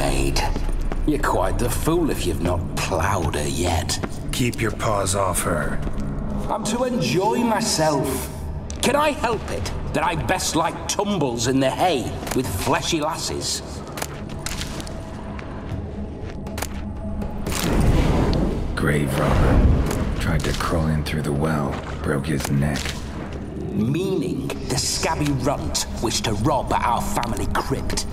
maid. You're quite the fool if you've not ploughed her yet. Keep your paws off her. I'm to enjoy myself. Can I help it that I best like tumbles in the hay with fleshy lasses? Grave robber. Tried to crawl in through the well. Broke his neck. Meaning the scabby runt wished to rob our family crypt.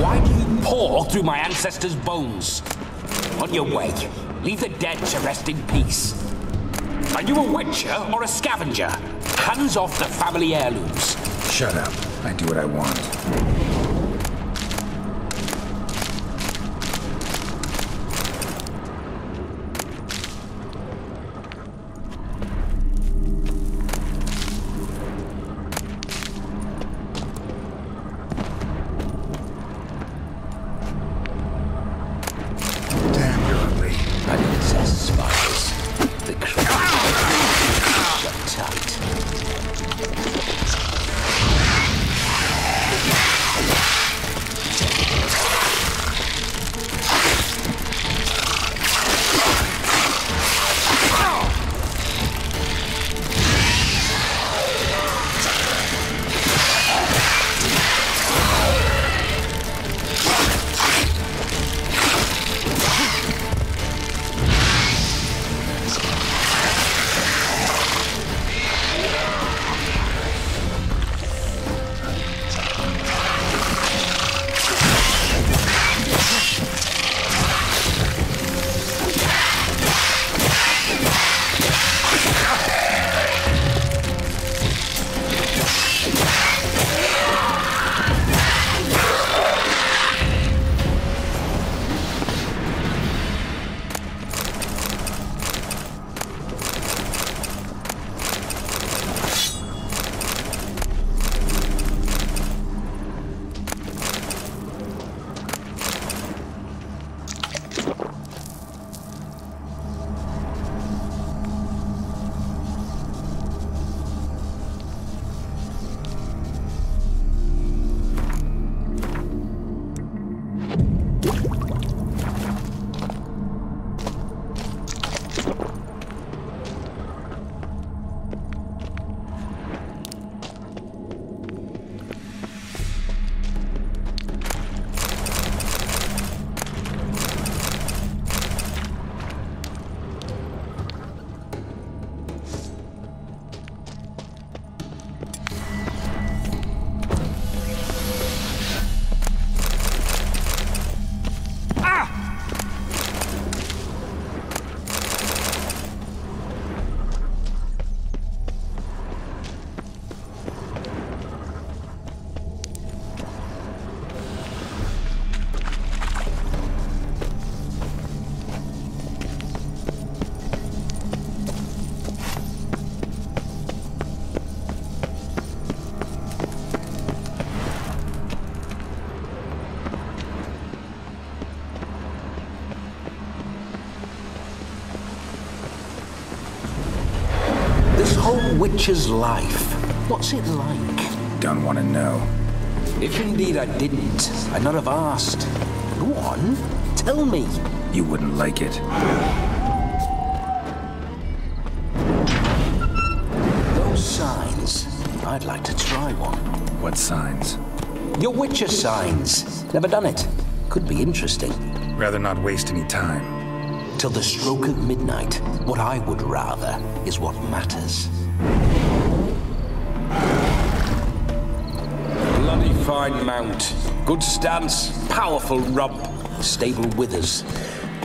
Why do you paw through my ancestors' bones? On your way, leave the dead to rest in peace. Are you a witcher or a scavenger? Hands off the family heirlooms. Shut up. I do what I want. Damn, you're ugly. I possess spiders. The creature shut tight. Witcher's life. What's it like? Don't want to know. If indeed I didn't, I'd not have asked. Go on, tell me. You wouldn't like it. Those signs. I'd like to try one. What signs? Your Witcher signs. Never done it. Could be interesting. Rather not waste any time. Till the stroke of midnight, what I would rather is what matters. Bloody fine mount. Good stance, powerful rump, stable withers.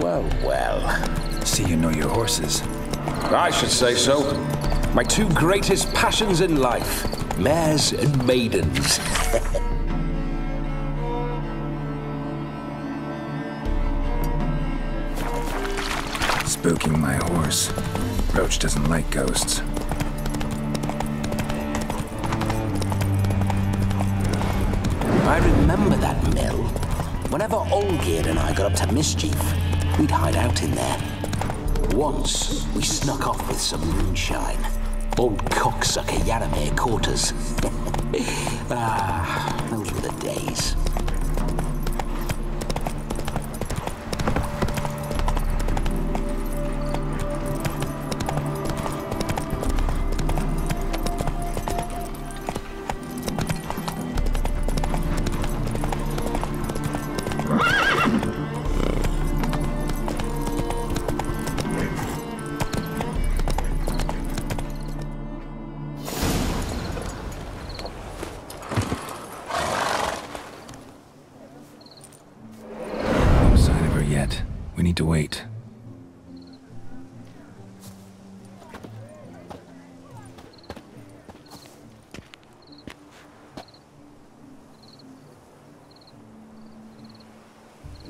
Well, well. See you know your horses. I should say so. My two greatest passions in life. Mares and maidens. Spooking my horse. Roach doesn't like ghosts. I remember that mill. Whenever Olgierd and I got up to mischief, We'd hide out in there. Once, we snuck off with some moonshine. Old cocksucker Yaramir caught us. Those were the days. We need to wait.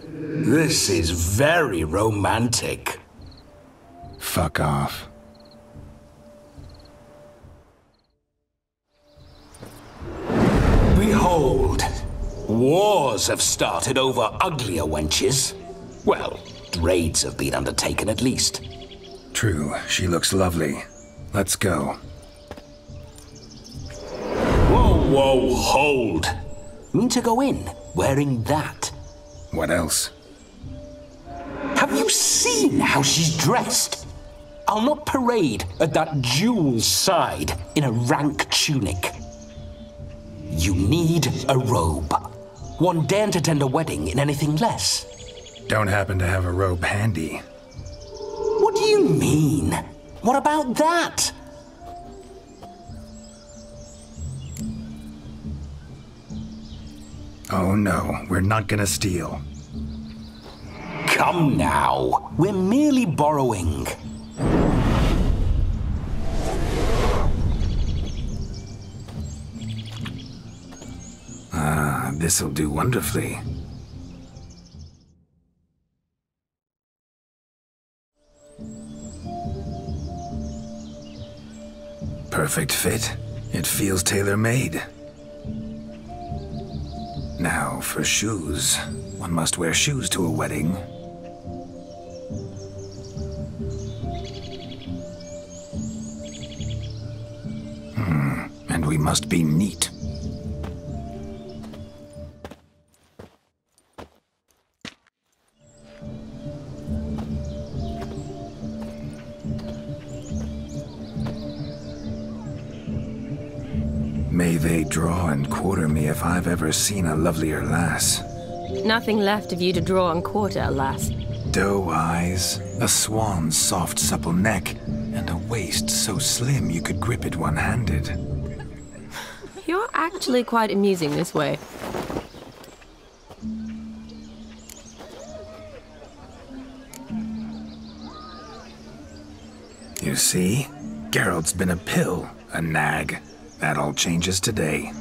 This is very romantic. Fuck off. Behold, wars have started over uglier wenches. Well, raids have been undertaken at least. True, she looks lovely. Let's go. Whoa, hold. Mean to go in wearing that? What else? Have you seen how she's dressed? I'll not parade at that jewel's side in a rank tunic. You need a robe. One daren't attend a wedding in anything less. Don't happen to have a robe handy. What do you mean? What about that? Oh no, we're not gonna steal. Come now, we're merely borrowing. This'll do wonderfully. Perfect fit. It feels tailor-made. Now, for shoes. One must wear shoes to a wedding. And we must be neat. May they draw and quarter me if I've ever seen a lovelier lass. Nothing left of you to draw and quarter, alas. Doe eyes, a swan's soft supple neck, and a waist so slim you could grip it one-handed. You're actually quite amusing this way. You see? Geralt's been a pill, a nag. That all changes today.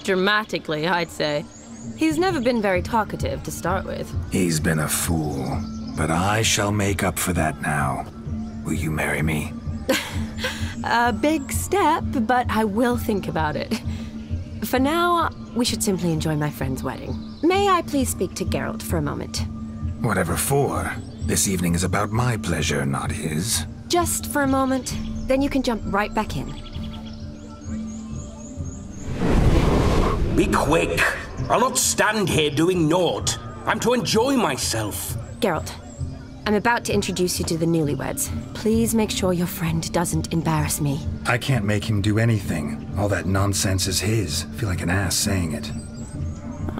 Dramatically, I'd say. He's never been very talkative to start with. He's been a fool, but I shall make up for that now. Will you marry me? A big step, but I will think about it. For now, we should simply enjoy my friend's wedding. May I please speak to Geralt for a moment? Whatever for. This evening is about my pleasure, not his. Just for a moment, then you can jump right back in. Be quick. I'll not stand here doing naught. I'm to enjoy myself. Geralt, I'm about to introduce you to the newlyweds. Please make sure your friend doesn't embarrass me. I can't make him do anything. All that nonsense is his. I feel like an ass saying it.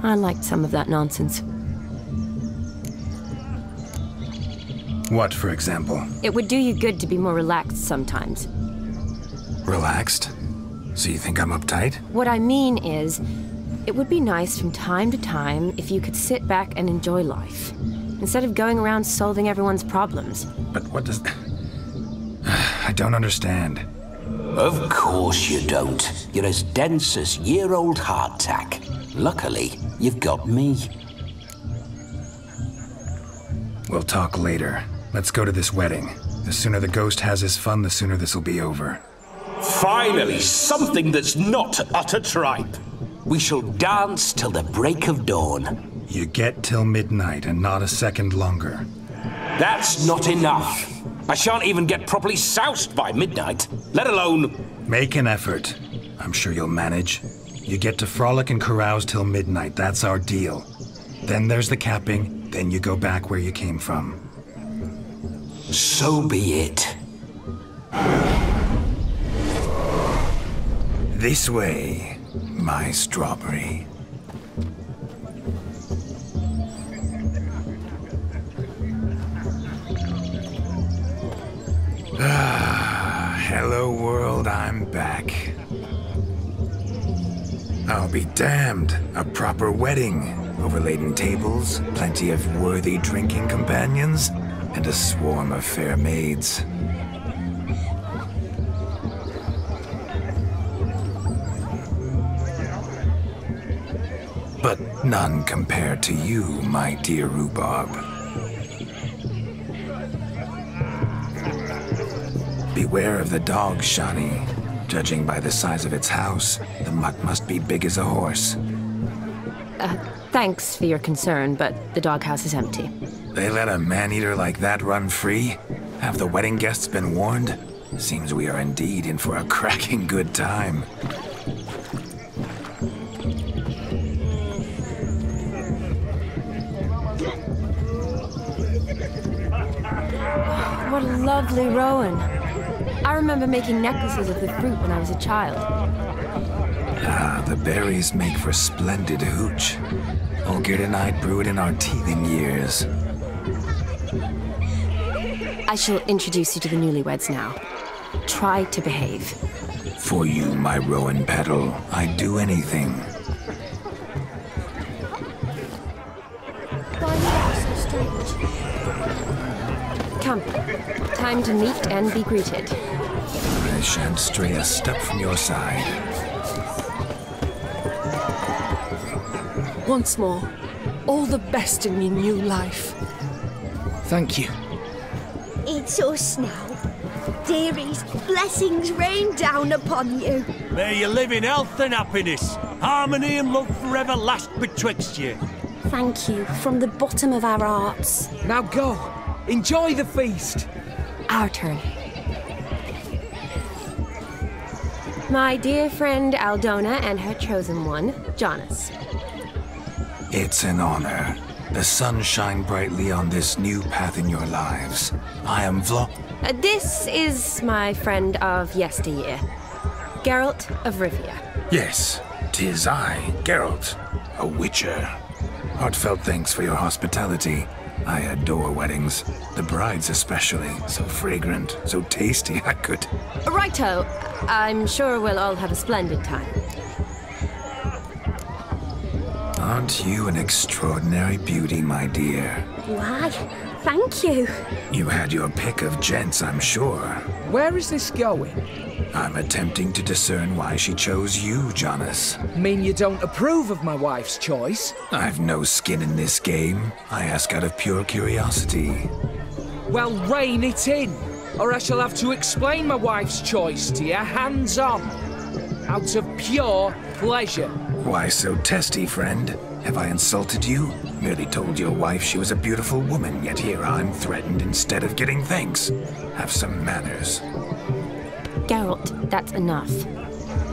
I liked some of that nonsense. What, for example? It would do you good to be more relaxed sometimes. Relaxed? So you think I'm uptight? What I mean is, it would be nice from time to time if you could sit back and enjoy life, instead of going around solving everyone's problems. But what does... I don't understand. Of course you don't. You're as dense as year-old hardtack. Luckily, you've got me. We'll talk later. Let's go to this wedding. The sooner the ghost has his fun, the sooner this'll be over. Finally, something that's not utter tripe. We shall dance till the break of dawn. You get till midnight and not a second longer. That's not enough. I shan't even get properly soused by midnight, let alone... Make an effort. I'm sure you'll manage. You get to frolic and carouse till midnight, that's our deal. Then there's the capping, then you go back where you came from. So be it. This way, my strawberry. Hello world, I'm back. I'll be damned. A proper wedding. Overladen tables, plenty of worthy drinking companions, and a swarm of fair maids. But none compared to you, my dear rhubarb. Beware of the dog, Shani. Judging by the size of its house, the mutt must be big as a horse. Thanks for your concern, but the doghouse is empty. They let a man-eater like that run free? Have the wedding guests been warned? Seems we are indeed in for a cracking good time. What a lovely rowan. I remember making necklaces of the fruit when I was a child. Ah, the berries make for splendid hooch. Olgierd and I brewed in our teething years. I shall introduce you to the newlyweds now. Try to behave. For you, my rowan petal, I'd do anything. Why are you so strange? Come. Time to meet and be greeted. I shan't stray a step from your side. Once more, all the best in your new life. Thank you. It's us now. Dearies, blessings rain down upon you. May you live in health and happiness. Harmony and love forever last betwixt you. Thank you from the bottom of our hearts. Now go. Enjoy the feast. Our turn. My dear friend Aldona and her chosen one, Jonas. It's an honor. The sun shine brightly on this new path in your lives. I am This is my friend of yesteryear, Geralt of Rivia. Yes, 'tis I, Geralt, a witcher. Heartfelt thanks for your hospitality. I adore weddings. The brides especially. So fragrant, so tasty, I could... Righto. I'm sure we'll all have a splendid time. Aren't you an extraordinary beauty, my dear? Why, thank you. You had your pick of gents, I'm sure. Where is this going? I'm attempting to discern why she chose you, Jonas. Mean you don't approve of my wife's choice? I've no skin in this game. I ask out of pure curiosity. Well, rein it in, or I shall have to explain my wife's choice to you hands-on. Out of pure pleasure. Why so testy, friend? Have I insulted you? Merely told your wife she was a beautiful woman, yet here I'm threatened instead of getting thanks. Have some manners. Geralt, that's enough.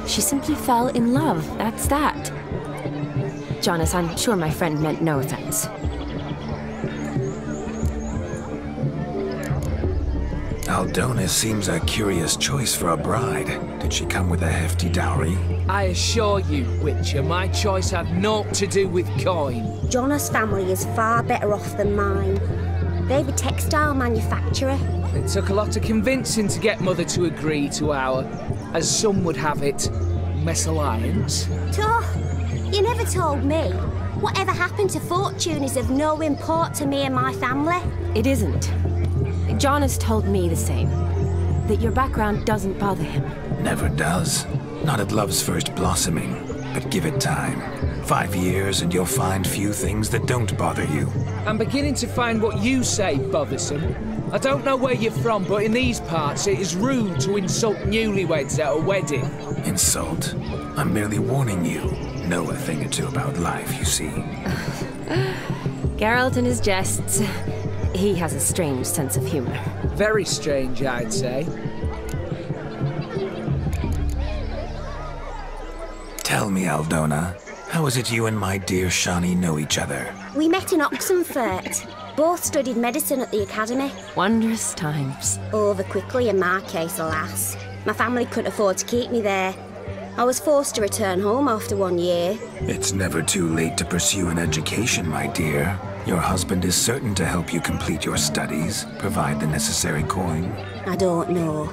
She simply fell in love, that's that. Jonas, I'm sure my friend meant no offense. Aldona seems a curious choice for a bride. Did she come with a hefty dowry? I assure you, Witcher, my choice had naught to do with coin. Jonas' family is far better off than mine. They're a textile manufacturer. It took a lot of convincing to get Mother to agree to our, as some would have it, mesalliance. You never told me. Whatever happened to fortune is of no import to me and my family. It isn't. Jonas told me the same. That your background doesn't bother him. Never does. Not at love's first blossoming. But give it time. 5 years and you'll find few things that don't bother you. I'm beginning to find what you say bothersome. I don't know where you're from, but in these parts it is rude to insult newlyweds at a wedding. Insult? I'm merely warning you. Know a thing or two about life, you see. Geralt and his jests. He has a strange sense of humor. Very strange, I'd say. Tell me, Aldona, how is it you and my dear Shani know each other? We met in Oxenfurt. Both studied medicine at the academy. Wondrous times. Over quickly in my case, alas. My family couldn't afford to keep me there. I was forced to return home after 1 year. It's never too late to pursue an education, my dear. Your husband is certain to help you complete your studies, provide the necessary coin. I don't know.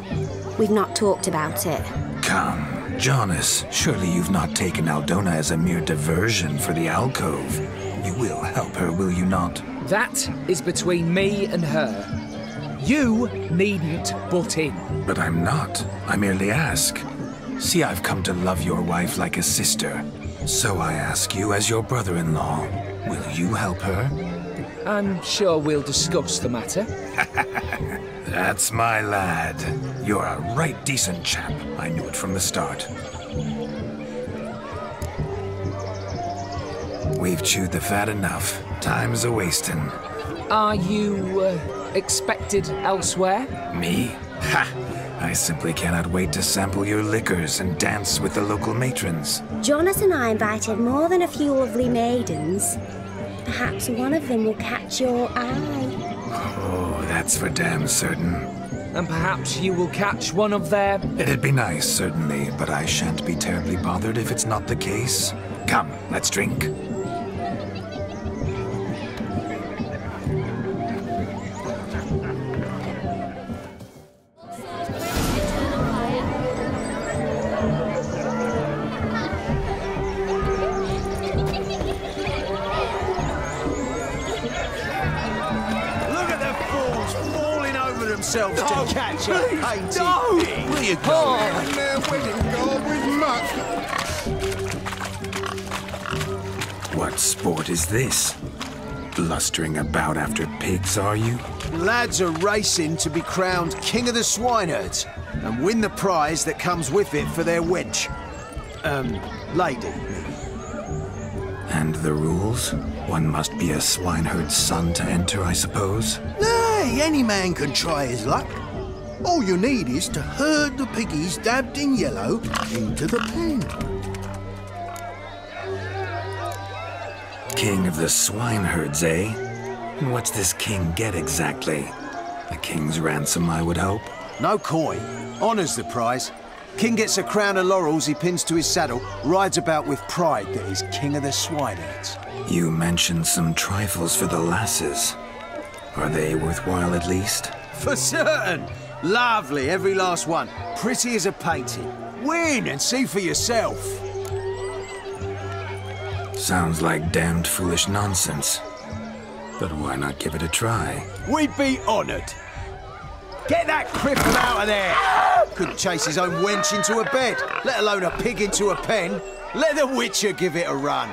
We've not talked about it. Come, Jonas, surely you've not taken Aldona as a mere diversion for the alcove. You will help her, will you not? That is between me and her. You needn't butt in. But I'm not. I merely ask. See, I've come to love your wife like a sister. So I ask you as your brother-in-law, will you help her? I'm sure we'll discuss the matter. That's my lad. You're a right decent chap. I knew it from the start. We've chewed the fat enough. Time's a-wasting. Are you, expected elsewhere? Me? Ha! I simply cannot wait to sample your liquors and dance with the local matrons. Jonas and I invited more than a few lovely maidens. Perhaps one of them will catch your eye. Oh, that's for damn certain. And perhaps you will catch one of their... It'd be nice, certainly, but I shan't be terribly bothered if it's not the case. Come, let's drink. themselves to catch a painted pig. Where you going? Their wedding garb with muck. What sport is this? Blustering about after pigs, are you? Lads are racing to be crowned King of the Swineherds and win the prize that comes with it for their wench. Lady. And the rules? One must be a swineherd's son to enter, I suppose? Nay, any man can try his luck. All you need is to herd the piggies dabbed in yellow into the pen. King of the swineherds, eh? And what's this king get exactly? A king's ransom, I would hope. No coin. Honours the prize. King gets a crown of laurels he pins to his saddle, rides about with pride that he's King of the Swineherds. You mentioned some trifles for the lasses. Are they worthwhile at least? For certain! Lovely, every last one. Pretty as a painting. Win and see for yourself. Sounds like damned foolish nonsense. But why not give it a try? We'd be honoured. Get that cripple out of there! Couldn't chase his own wench into a bed, let alone a pig into a pen. Let the Witcher give it a run.